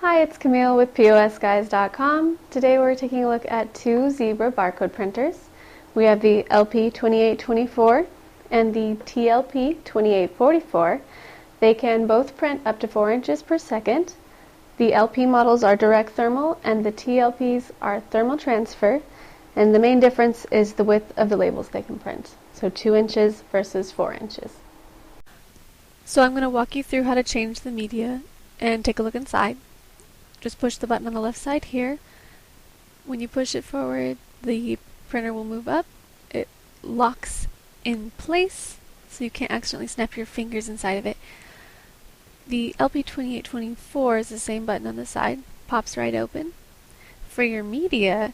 Hi, it's Camille with POSGuys.com. Today we're taking a look at two Zebra barcode printers. We have the LP2824 and the TLP2844. They can both print up to 4 inches per second. The LP models are direct thermal and the TLPs are thermal transfer, and the main difference is the width of the labels they can print. So 2 inches versus 4 inches. So I'm going to walk you through how to change the media and take a look inside. Just push the button on the left side here. When you push it forward, the printer will move up. It locks in place, so you can't accidentally snap your fingers inside of it. The LP2824 is the same button on the side, pops right open. For your media,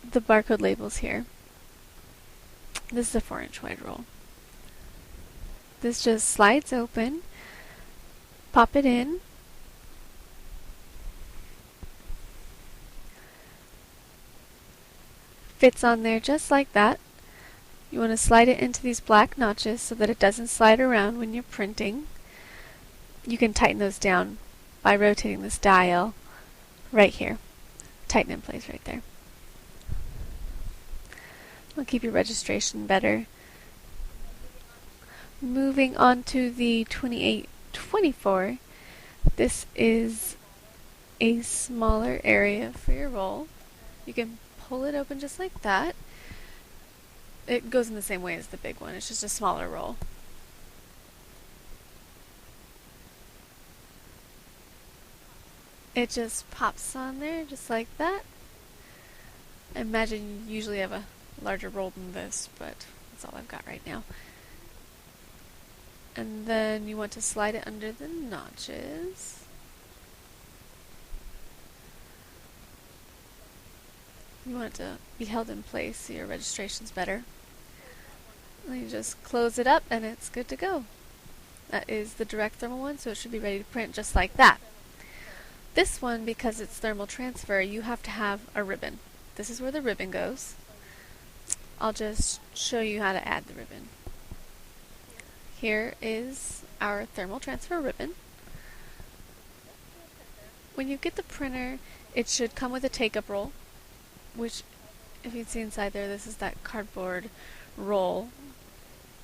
the barcode labels here. This is a 4-inch wide roll. This just slides open, pop it in, fits on there just like that. You want to slide it into these black notches so that it doesn't slide around when you're printing. You can tighten those down by rotating this dial right here. Tighten in place right there. It'll keep your registration better. Moving on to the 2824, this is a smaller area for your roll. You can pull it open just like that. It goes in the same way as the big one, it's just a smaller roll. It just pops on there just like that. I imagine you usually have a larger roll than this, but that's all I've got right now. And then you want to slide it under the notches. You want it to be held in place so your registration's better. And you just close it up and it's good to go. That is the direct thermal one, so it should be ready to print just like that. This one, because it's thermal transfer, you have to have a ribbon. This is where the ribbon goes. I'll just show you how to add the ribbon. Here is our thermal transfer ribbon. When you get the printer, it should come with a take-up roll, which, if you can see inside there, this is that cardboard roll.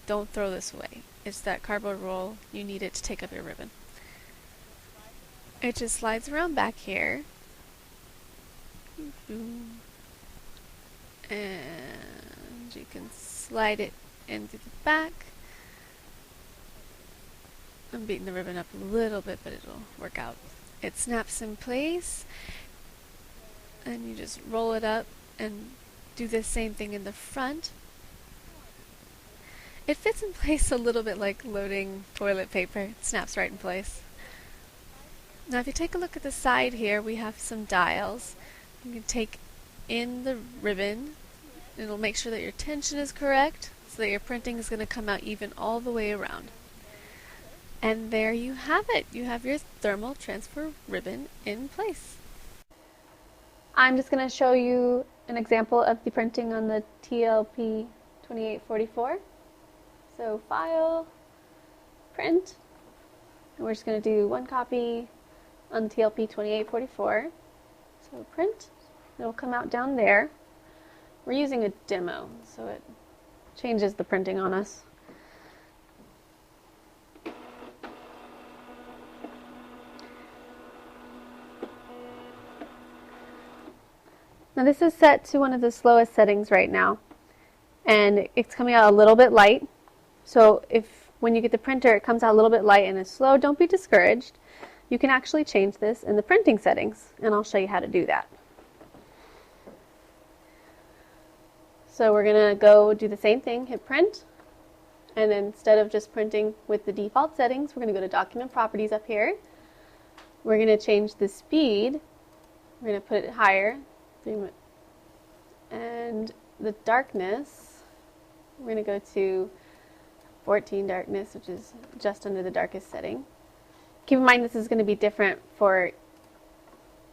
Don't throw this away. It's that cardboard roll. You need it to take up your ribbon. It just slides around back here. And you can slide it into the back. I'm beating the ribbon up a little bit, but it'll work out. It snaps in place, and you just roll it up and do the same thing in the front. It fits in place a little bit like loading toilet paper. It snaps right in place. Now if you take a look at the side here, we have some dials. You can take in the ribbon. It'll make sure that your tension is correct so that your printing is going to come out even all the way around. And there you have it. You have your thermal transfer ribbon in place. I'm just going to show you an example of the printing on the TLP 2844. So File, Print, and we're just going to do one copy on the TLP 2844. So Print, it'll come out down there. We're using a demo, so it changes the printing on us. Now this is set to one of the slowest settings right now, and it's coming out a little bit light. So if when you get the printer it comes out a little bit light and is slow, don't be discouraged. You can actually change this in the printing settings, and I'll show you how to do that. So we're going to go do the same thing, hit print, and then instead of just printing with the default settings, we're going to go to document properties up here. We're going to change the speed. We're going to put it higher. And the darkness, we're going to go to 14 darkness, which is just under the darkest setting. Keep in mind this is going to be different for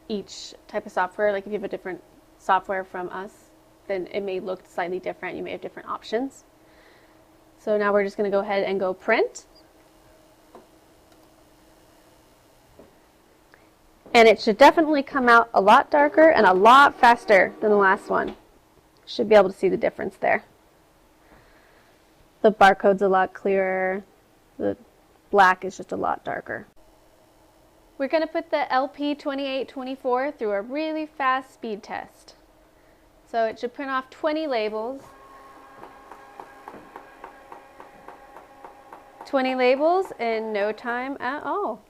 each type of software. Like if you have a different software from us, then it may look slightly different. You may have different options. So now we're just going to go ahead and go print. And it should definitely come out a lot darker and a lot faster than the last one. Should be able to see the difference there. The barcode's a lot clearer. The black is just a lot darker. We're going to put the LP2824 through a really fast speed test. So it should print off 20 labels. 20 labels in no time at all.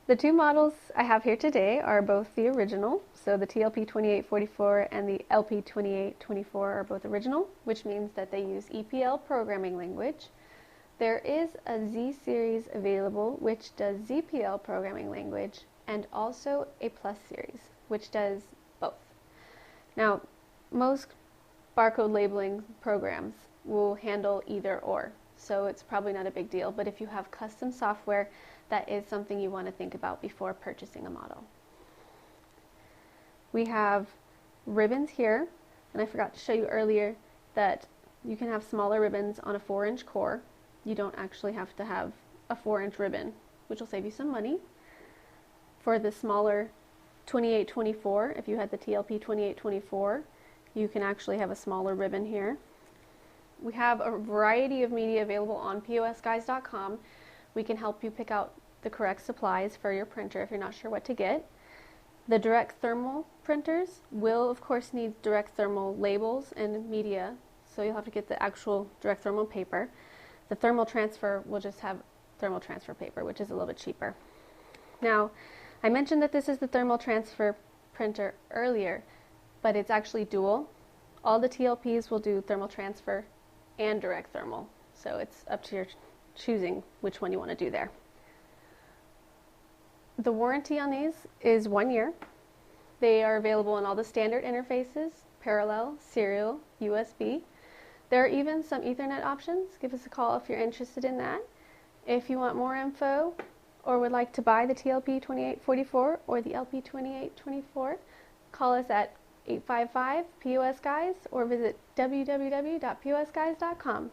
The two models I have here today are both the original. So the TLP2844 and the LP2824 are both original, which means that they use EPL programming language. There is a Z series available, which does ZPL programming language, and also a Plus series, which does both. Now, most barcode labeling programs will handle either or, so it's probably not a big deal, but if you have custom software, that is something you want to think about before purchasing a model. We have ribbons here, and I forgot to show you earlier that you can have smaller ribbons on a 4-inch core. You don't actually have to have a 4-inch ribbon, which will save you some money. For the smaller 2824, if you had the TLP 2824, you can actually have a smaller ribbon here. We have a variety of media available on POSGuys.com. We can help you pick out the correct supplies for your printer if you're not sure what to get. The direct thermal printers will, of course, need direct thermal labels and media, so you'll have to get the actual direct thermal paper. The thermal transfer will just have thermal transfer paper, which is a little bit cheaper. Now, I mentioned that this is the thermal transfer printer earlier, but it's actually dual. All the TLPs will do thermal transfer and direct thermal, so it's up to your choosing which one you want to do there. The warranty on these is 1 year. They are available in all the standard interfaces, parallel, serial, USB. There are even some Ethernet options. Give us a call if you're interested in that. If you want more info or would like to buy the TLP 2844 or the LP 2824, call us at 855-POS-Guys or visit www.POSGuys.com.